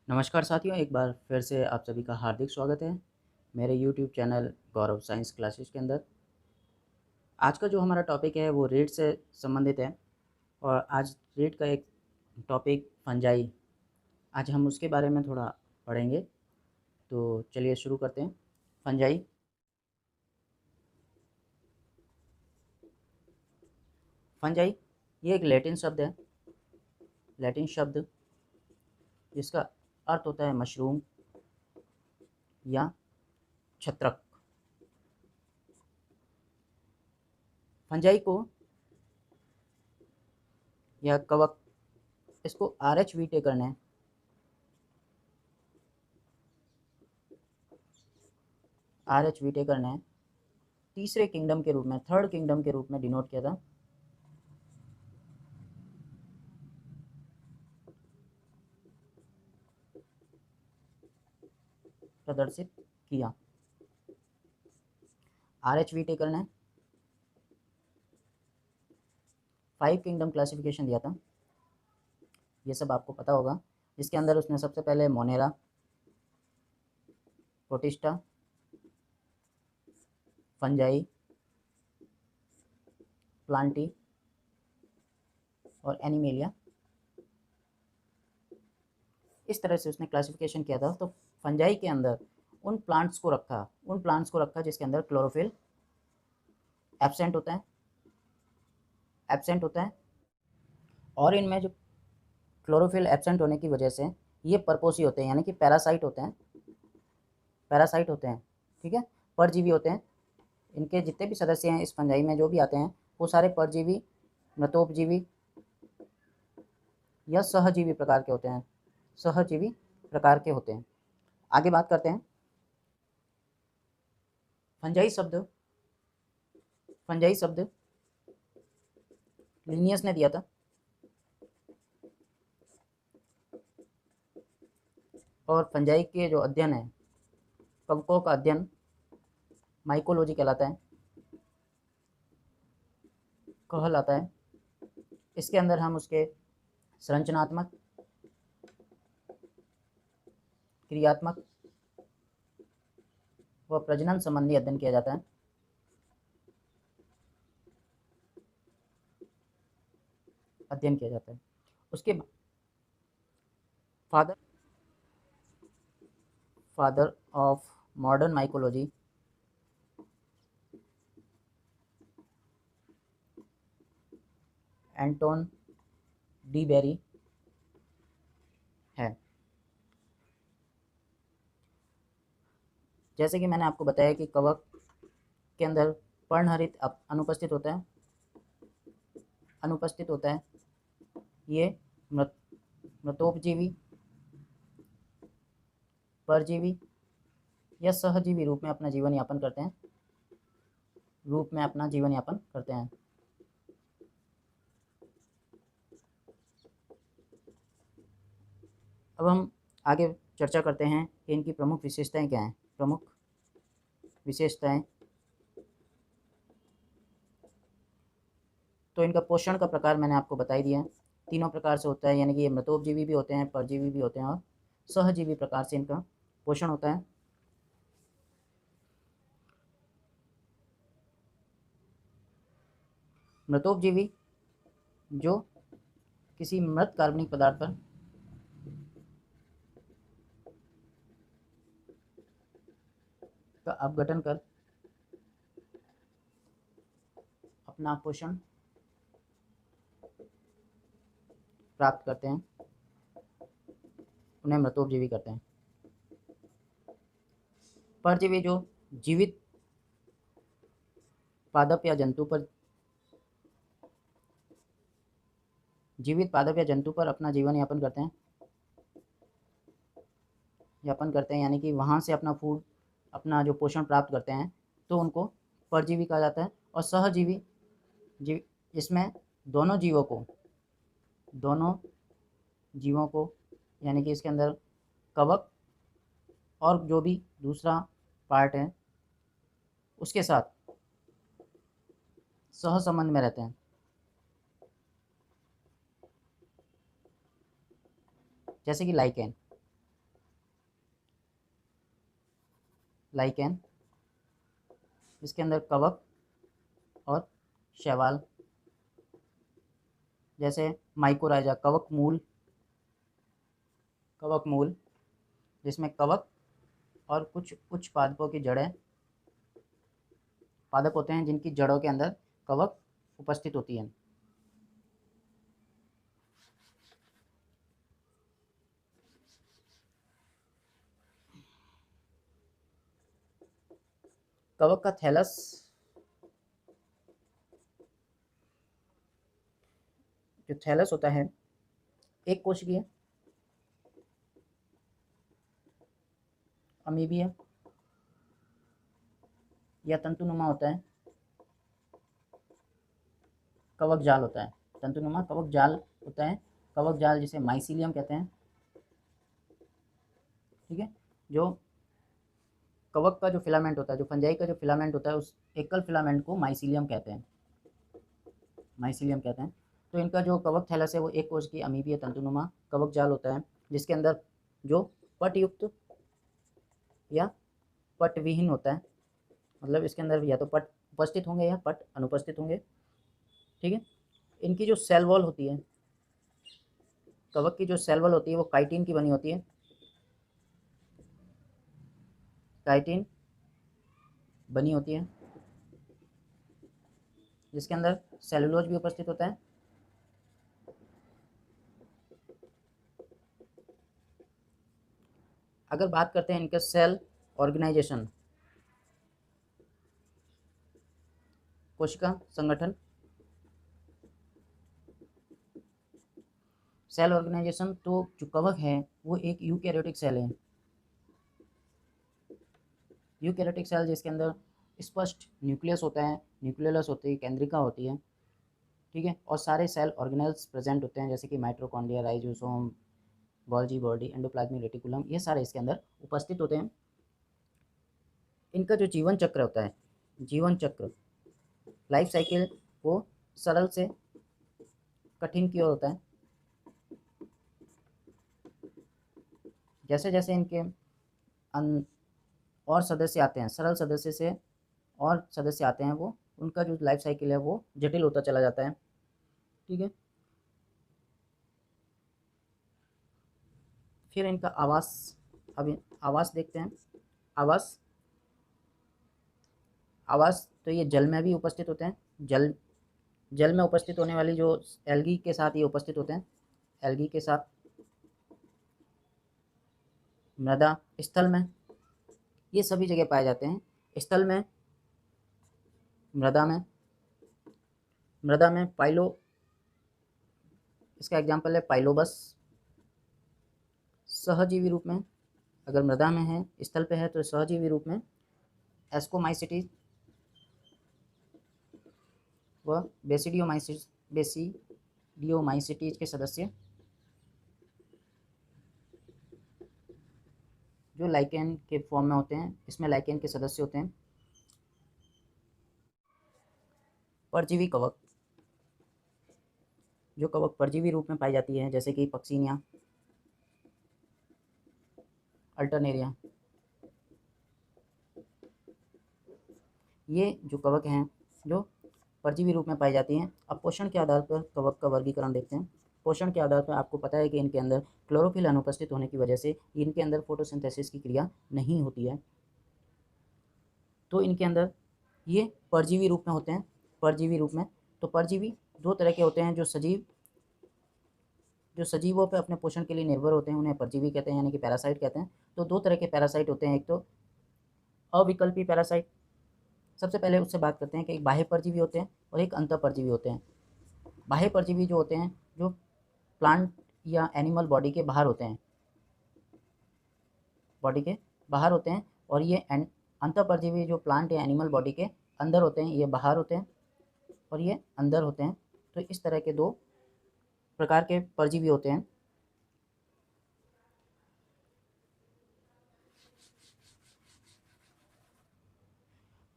नमस्कार साथियों, एक बार फिर से आप सभी का हार्दिक स्वागत है मेरे यूट्यूब चैनल गौरव साइंस क्लासेस के अंदर। आज का जो हमारा टॉपिक है वो रीड से संबंधित है और आज रीड का एक टॉपिक फंजाई। आज हम उसके बारे में थोड़ा पढ़ेंगे, तो चलिए शुरू करते हैं। फंजाई फंजाई ये एक लैटिन शब्द है, लैटिन शब्द जिसका अर्थ होता है मशरूम या छत्रक। फंजाई को या कवक, इसको RH व्हिटेकर ने RH व्हिटेकर ने तीसरे किंगडम के रूप में, थर्ड किंगडम के रूप में डिनोट किया था। प्रदर्शित किया। RH व्हिटेकर ने 5 किंगडम क्लासिफिकेशन दिया था, ये सब आपको पता होगा। जिसके अंदर उसने सबसे पहले मोनेरा, प्रोटिस्टा, फंजाई, प्लांटी और एनिमेलिया, इस तरह से उसने क्लासिफिकेशन किया था। तो फंजाई के अंदर उन प्लांट्स को रखा जिसके अंदर क्लोरोफिल एब्सेंट होता है, और इनमें जो क्लोरोफिल एब्सेंट होने की वजह से ये परपोसी होते हैं, यानी कि पैरासाइट होते हैं, ठीक है, परजीवी होते हैं। इनके जितने भी सदस्य हैं इस फंजाई में जो भी आते हैं वो सारे परजीवी, मृतोपजीवी या सहजीवी प्रकार के होते हैं, आगे बात करते हैं। फंजाई शब्द लिनियस ने दिया था, और फंजाई के जो अध्ययन है, कवकों का अध्ययन माइकोलॉजी कहलाता है। इसके अंदर हम उसके संरचनात्मक, क्रियात्मक व प्रजनन संबंधी अध्ययन किया जाता है। उसके father of modern mycology Anton de Bary है। जैसे कि मैंने आपको बताया कि कवक के अंदर पर्णहरित अनुपस्थित होता है। ये मृतोपजीवी, परजीवी या सहजीवी रूप में अपना जीवन यापन करते हैं। अब हम आगे चर्चा करते हैं कि इनकी प्रमुख विशेषताएं क्या हैं। तो इनका पोषण का प्रकार मैंने आपको बता ही दिया है, तीनों प्रकार से होता है, यानी कि ये मृतोपजीवी भी होते हैं, परजीवी भी होते हैं और सहजीवी प्रकार से इनका पोषण होता है। मृतोपजीवी जो किसी मृत कार्बनिक पदार्थ पर का अपघटन कर अपना पोषण प्राप्त करते हैं, उन्हें मृतोपजीवी करते हैं। परजीवी जो जीवित पादप या जंतु पर अपना जीवन यापन करते हैं, यानी कि वहाँ से अपना फूड, अपना जो पोषण प्राप्त करते हैं, तो उनको परजीवी कहा जाता है। और सहजीवी इसमें दोनों जीवों को यानी कि इसके अंदर कवक और जो भी दूसरा पार्ट है उसके साथ सह संबंध में रहते हैं। जैसे कि लाइकेन लाइकेन, इसके अंदर कवक और शैवाल, जैसे माइकोराइजा कवक मूल जिसमें कवक और कुछ उच्च पादपों की जड़ें पादप होते हैं जिनकी जड़ों के अंदर कवक उपस्थित होती है। कवक का थैलस जो थैलस होता है एक कोशिकीय, अमीबीय या तंतुनुमा होता है, कवक जाल होता है, तंतुनुमा कवक जाल होता है, कवक जाल जिसे माइसीलियम कहते हैं। ठीक है, जो कवक का जो फिलामेंट होता है, जो फंजाई का जो फिलामेंट होता है, उस एकल फिलामेंट को माइसीलियम कहते हैं, माइसीलियम कहते हैं। तो इनका जो कवक थैलस है वो एक कोश की अमीबीय तंतुनुमा कवक जाल होता है, जिसके अंदर जो पटयुक्त या पटविहीन होता है, मतलब इसके अंदर या तो पट उपस्थित होंगे या पट अनुपस्थित होंगे। ठीक है, इनकी जो सेल वॉल होती है, कवक की जो सेल वॉल होती है वो काइटिन की बनी होती है, काइटिन बनी होती है, जिसके अंदर सेलुलोज भी उपस्थित होता है। अगर बात करते हैं इनके सेल ऑर्गेनाइजेशन, कोशिका संगठन, सेल ऑर्गेनाइजेशन, तो जो कवक है वो एक यूकैरियोटिक सेल है, यूकैरियोटिक सेल जिसके अंदर स्पष्ट न्यूक्लियस होता है, न्यूक्लियस होती है, केंद्रिका होती है। ठीक है, और सारे सेल ऑर्गेनेल्स प्रेजेंट होते हैं, जैसे कि mitochondria, ribosome, Golgi body, endoplasmic reticulum, ये सारे इसके अंदर उपस्थित होते हैं। इनका जो जीवन चक्र होता है, जीवन चक्र लाइफ साइकिल वो सरल से कठिन की ओर होता है। जैसे जैसे इनके और सदस्य आते हैं, सरल सदस्य से और सदस्य आते हैं, वो उनका जो लाइफ साइकिल है वो जटिल होता चला जाता है। ठीक है, फिर इनका आवास, अब आवास देखते हैं। आवास, आवास तो ये जल में भी उपस्थित होते हैं, जल में उपस्थित होने वाली जो एल्गी के साथ ये उपस्थित होते हैं, एल्गी के साथ। मृदा, स्थल में, ये सभी जगह पाए जाते हैं, स्थल में, मृदा में, मृदा में पाइलो, इसका एग्जाम्पल है पाइलोबस, सहजीवी रूप में, अगर मृदा में है, स्थल पे है, तो सहजीवी रूप में एस्कोमाइसिटीज व बेसिडियोमाइसिटीज के सदस्य, जो लाइकेन के फॉर्म में होते हैं, इसमें लाइकेन के सदस्य होते हैं। परजीवी कवक, जो कवक परजीवी रूप में पाई जाती है, जैसे कि पक्सीनिया, अल्टरनेरिया, ये जो कवक हैं जो परजीवी रूप में पाई जाती हैं। अब पोषण के आधार पर कवक का वर्गीकरण देखते हैं। पोषण के आधार पर आपको पता है कि इनके अंदर क्लोरोफिल अनुपस्थित होने की वजह से इनके अंदर फोटोसिंथेसिस की क्रिया नहीं होती है, तो इनके अंदर ये परजीवी रूप में होते हैं, परजीवी रूप में। तो परजीवी दो तरह के होते हैं, जो सजीवों पर अपने पोषण के लिए निर्भर होते हैं, उन्हें परजीवी कहते हैं, यानी कि पैरासाइट कहते हैं। तो दो तरह के पैरासाइट होते हैं, एक तो अविकल्पी पैरासाइट, सबसे पहले उससे बात करते हैं कि एक बाह्य परजीवी होते हैं और एक अंतः परजीवी होते हैं। बाह्य परजीवी जो होते हैं, जो प्लांट या एनिमल बॉडी के बाहर होते हैं, बॉडी के बाहर होते हैं, और ये अंतः परजीवी जो प्लांट या एनिमल बॉडी के अंदर होते हैं, ये बाहर होते हैं और ये अंदर होते हैं। तो इस तरह के दो प्रकार के परजीवी होते हैं।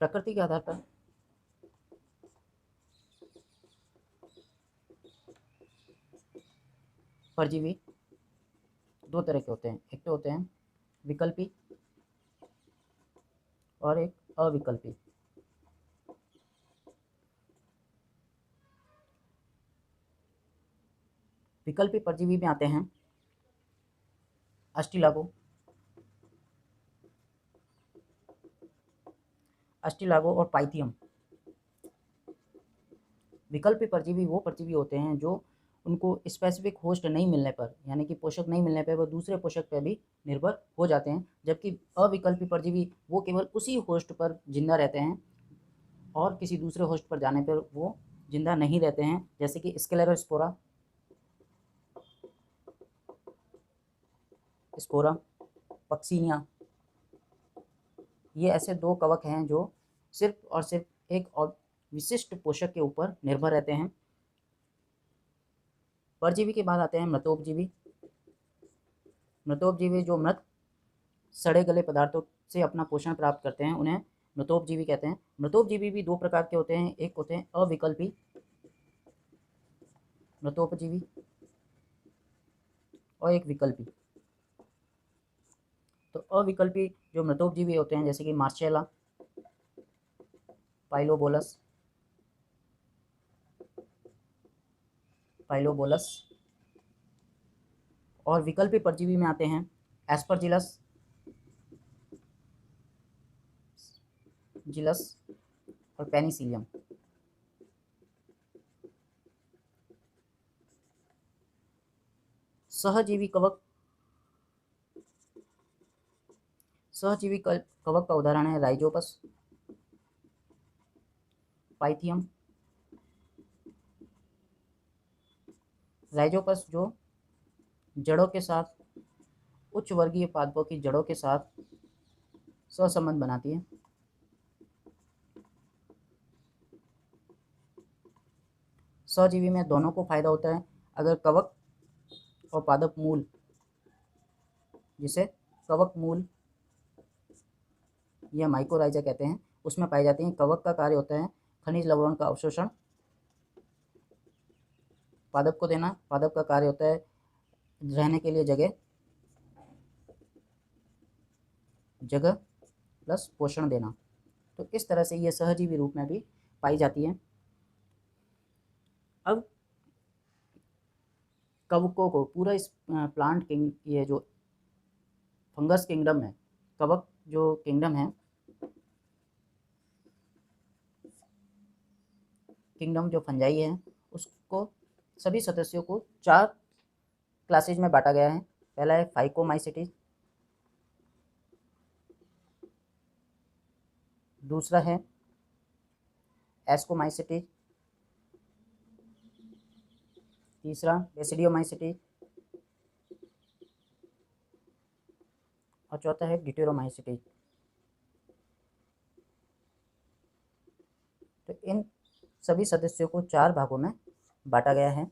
प्रकृति के आधार पर परजीवी दो तरह के होते हैं, एक तो होते हैं विकल्पी और एक अविकल्पी। विकल्पी परजीवी में आते हैं अस्टिलागो, और पाइथियम। विकल्पी परजीवी वो परजीवी होते हैं जो उनको स्पेसिफिक होस्ट नहीं मिलने पर, यानी कि पोषक नहीं मिलने पर, वो दूसरे पोषक पर भी निर्भर हो जाते हैं। जबकि अविकल्पी परजीवी वो केवल उसी होस्ट पर जिंदा रहते हैं और किसी दूसरे होस्ट पर जाने पर वो जिंदा नहीं रहते हैं, जैसे कि स्क्लेरोस्पोरा, स्पोरा, पक्सीनिया। ये ऐसे दो कवक हैं जो सिर्फ और सिर्फ एक और विशिष्ट पोषक के ऊपर निर्भर रहते हैं। परजीवी के बाद आते हैं मृतोपजीवी। मृतोपजीवी जो मृत सड़े गले पदार्थों से अपना पोषण प्राप्त करते हैं, उन्हें मृतोपजीवी कहते हैं। मृतोपजीवी भी दो प्रकार के होते हैं, एक होते हैं अविकल्पी मृतोपजीवी और एक विकल्पी। तो अविकल्पी जो मृतोपजीवी होते हैं, जैसे कि मार्शेला, पाइलोबोलस, और विकल्पी परजीवी में आते हैं एस्परजिलस, और पेनिसिलियम। सहजीवी कवक, कवक का उदाहरण है राइजोपस, पाइथियम। राइजोपस जो जड़ों के साथ, उच्च वर्गीय पादपों की जड़ों के साथ सहसंबंध बनाती है। सहजीवी में दोनों को फायदा होता है। अगर कवक और पादप मूल, जिसे कवक मूल या माइकोराइजा कहते हैं, उसमें पाई जाती हैं, कवक का कार्य होता है खनिज लवण का अवशोषण, पादप को देना। पादप का कार्य होता है रहने के लिए जगह प्लस पोषण देना। तो इस तरह से ये सहजीवी रूप में भी पाई जाती है। अब कवकों को पूरा इस प्लांट किंग, ये जो फंगस किंगडम है, कवक जो किंगडम है, किंगडम जो फंजाई है, उसको सभी सदस्यों को 4 क्लासेज में बांटा गया है। पहला है फाइकोमाइसिटीज, दूसरा है एस्कोमाइसिटीज, तीसरा बेसिडियोमाइसिटीज, और चौथा है ड्यूटेरोमाइसिटीज। तो इन सभी सदस्यों को 4 भागों में बांटा गया है।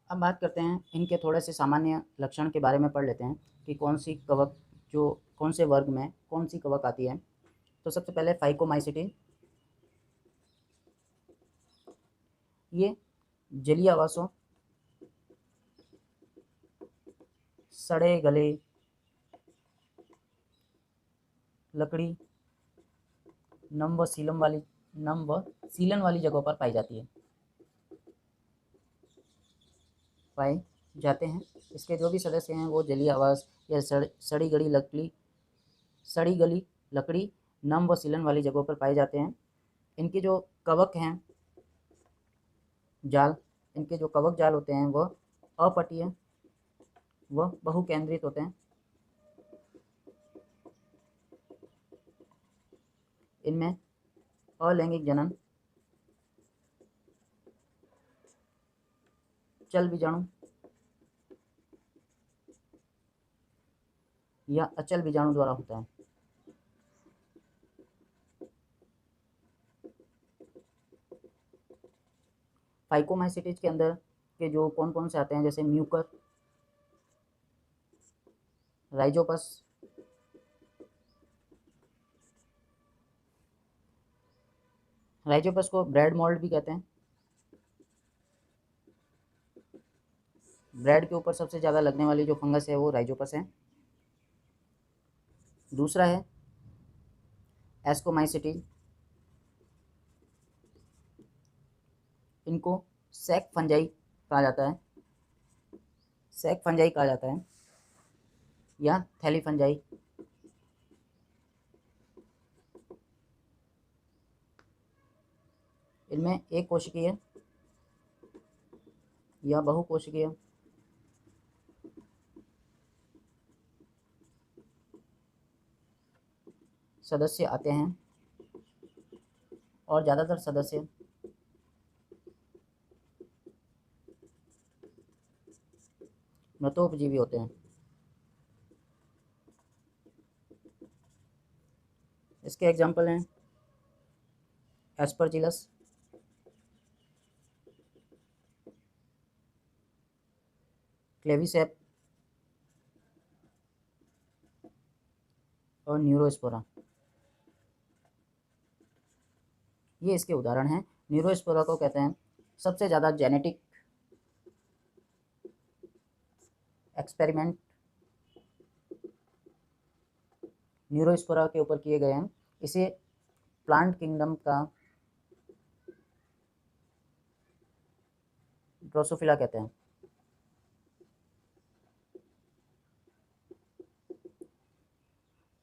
अब बात करते हैं इनके थोड़े से सामान्य लक्षण के बारे में, पढ़ लेते हैं कि कौन सी कवक, जो कौन से वर्ग में कौन सी कवक आती है। तो सबसे पहले फाइकोमाइसिटीज, ये जलीय आवासों, सड़े गले, लकड़ी, नम व सीलन वाली जगहों पर पाई जाती है, पाए जाते हैं। इसके जो भी सदस्य हैं वो जलीय आवास या सड़ी गली लकड़ी, नम व सीलन वाली जगहों पर पाए जाते हैं। इनके जो कवक हैं जाल, इनके जो कवक जाल होते हैं वह अपटीय व बहुकेंद्रित होते हैं। इनमें अलैंगिक जनन, चल बीजाणु या अचल बीजाणु द्वारा होता है। फाइकोमाइसिटीज के अंदर के जो कौन कौन से आते हैं, जैसे म्यूकर, राइजोपस, को ब्रेड मोल्ड भी कहते हैं, ब्रेड के ऊपर सबसे ज़्यादा लगने वाली जो फंगस है वो राइजोपस है। दूसरा है एस्कोमाइसिटीज, इनको सैक फंजाई कहा जाता है, सैक फंजाई कहा जाता है या थैली फंजाई। इनमें एक कोशिकीय या बहुकोशिकीय सदस्य आते हैं और ज़्यादातर सदस्य मृतोपजीवी होते हैं। इसके एग्जाम्पल हैं एस्परजिलस, क्लेविसेप और न्यूरोस्पोरा। ये इसके उदाहरण हैं। न्यूरोस्पोरा को कहते हैं सबसे ज़्यादा जेनेटिक एक्सपेरिमेंट न्यूरोस्पोरा के ऊपर किए गए हैं। इसे प्लांट किंगडम का ड्रोसोफिला कहते हैं।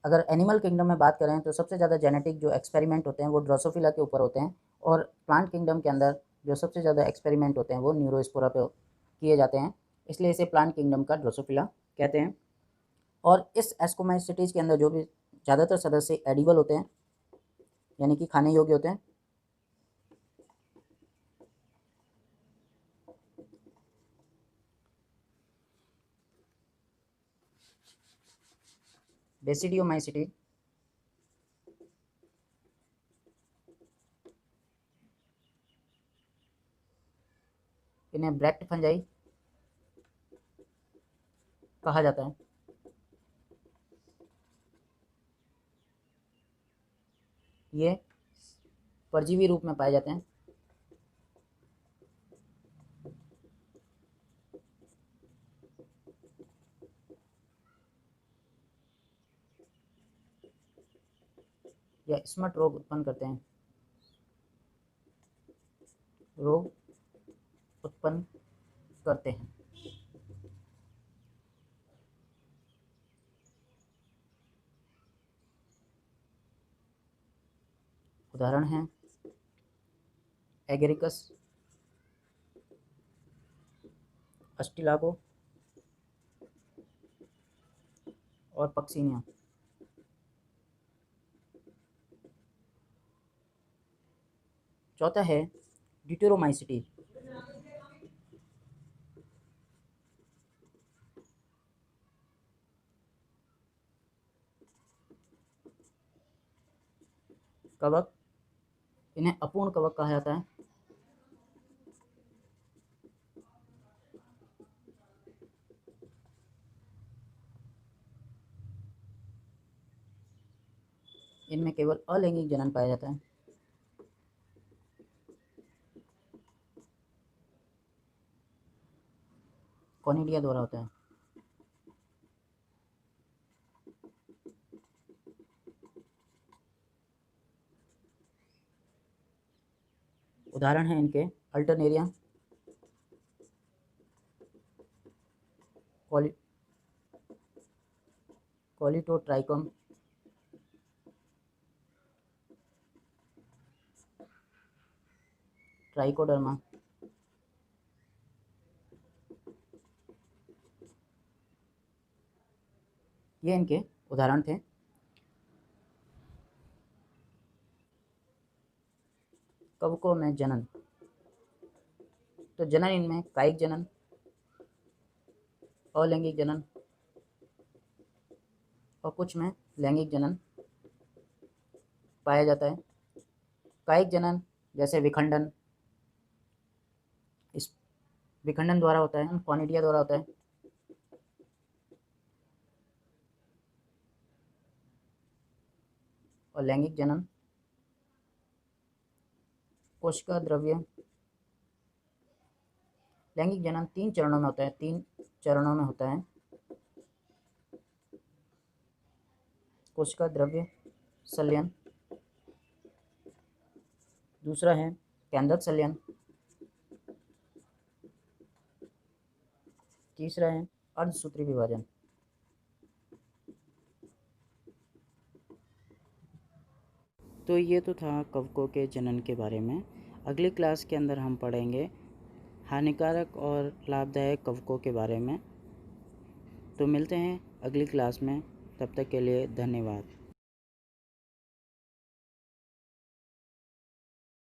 अगर एनिमल किंगडम में बात करें तो सबसे ज़्यादा जेनेटिक जो एक्सपेरिमेंट होते हैं वो ड्रोसोफिला के ऊपर होते हैं, और प्लांट किंगडम के अंदर जो सबसे ज़्यादा एक्सपेरिमेंट होते हैं वो न्यूरोस्पोरा पे किए जाते हैं, इसलिए इसे प्लांट किंगडम का ड्रोसोफिला कहते हैं। और इस एस्कोमाइसिटीज के अंदर जो भी ज़्यादातर सदस्य एडिबल होते हैं, यानी कि खाने योग्य होते हैं। बेसिडियोमाइसिटीज, इन्हें ब्रेक्ट फंजाई कहा जाता है। ये परजीवी रूप में पाए जाते हैं। या स्मट रोग उत्पन्न करते हैं, रोग उत्पन्न करते हैं। उदाहरण हैं एगेरिकस, अस्टिलाको और पक्सीनिया। चौथा है ड्यूटेरोमाइसिटीज, कवक, इन्हें अपूर्ण कवक कहा जाता है। इनमें केवल अलैंगिक जनन पाया जाता है। कॉनिडिया द्वारा होता है। उदाहरण हैं इनके अल्टरनेरिया, कॉलिटोट्राइकम, ट्राइकोडर्मा। ये इनके उदाहरण थे। कवकों में जनन, तो जनन इनमें कायिक जनन, अलैंगिक जनन और कुछ में लैंगिक जनन पाया जाता है। कायिक जनन जैसे विखंडन, इस विखंडन द्वारा होता है, कॉनिडिया द्वारा होता है। और लैंगिक जनन कोशिका द्रव्य लैंगिक जनन 3 चरणों में होता है, 3 चरणों में होता है। कोशिका द्रव्य संलयन, दूसरा है केंद्रक संलयन, तीसरा है अर्धसूत्री विभाजन। तो ये तो था कवकों के जनन के बारे में। अगली क्लास के अंदर हम पढ़ेंगे हानिकारक और लाभदायक कवकों के बारे में। तो मिलते हैं अगली क्लास में, तब तक के लिए धन्यवाद।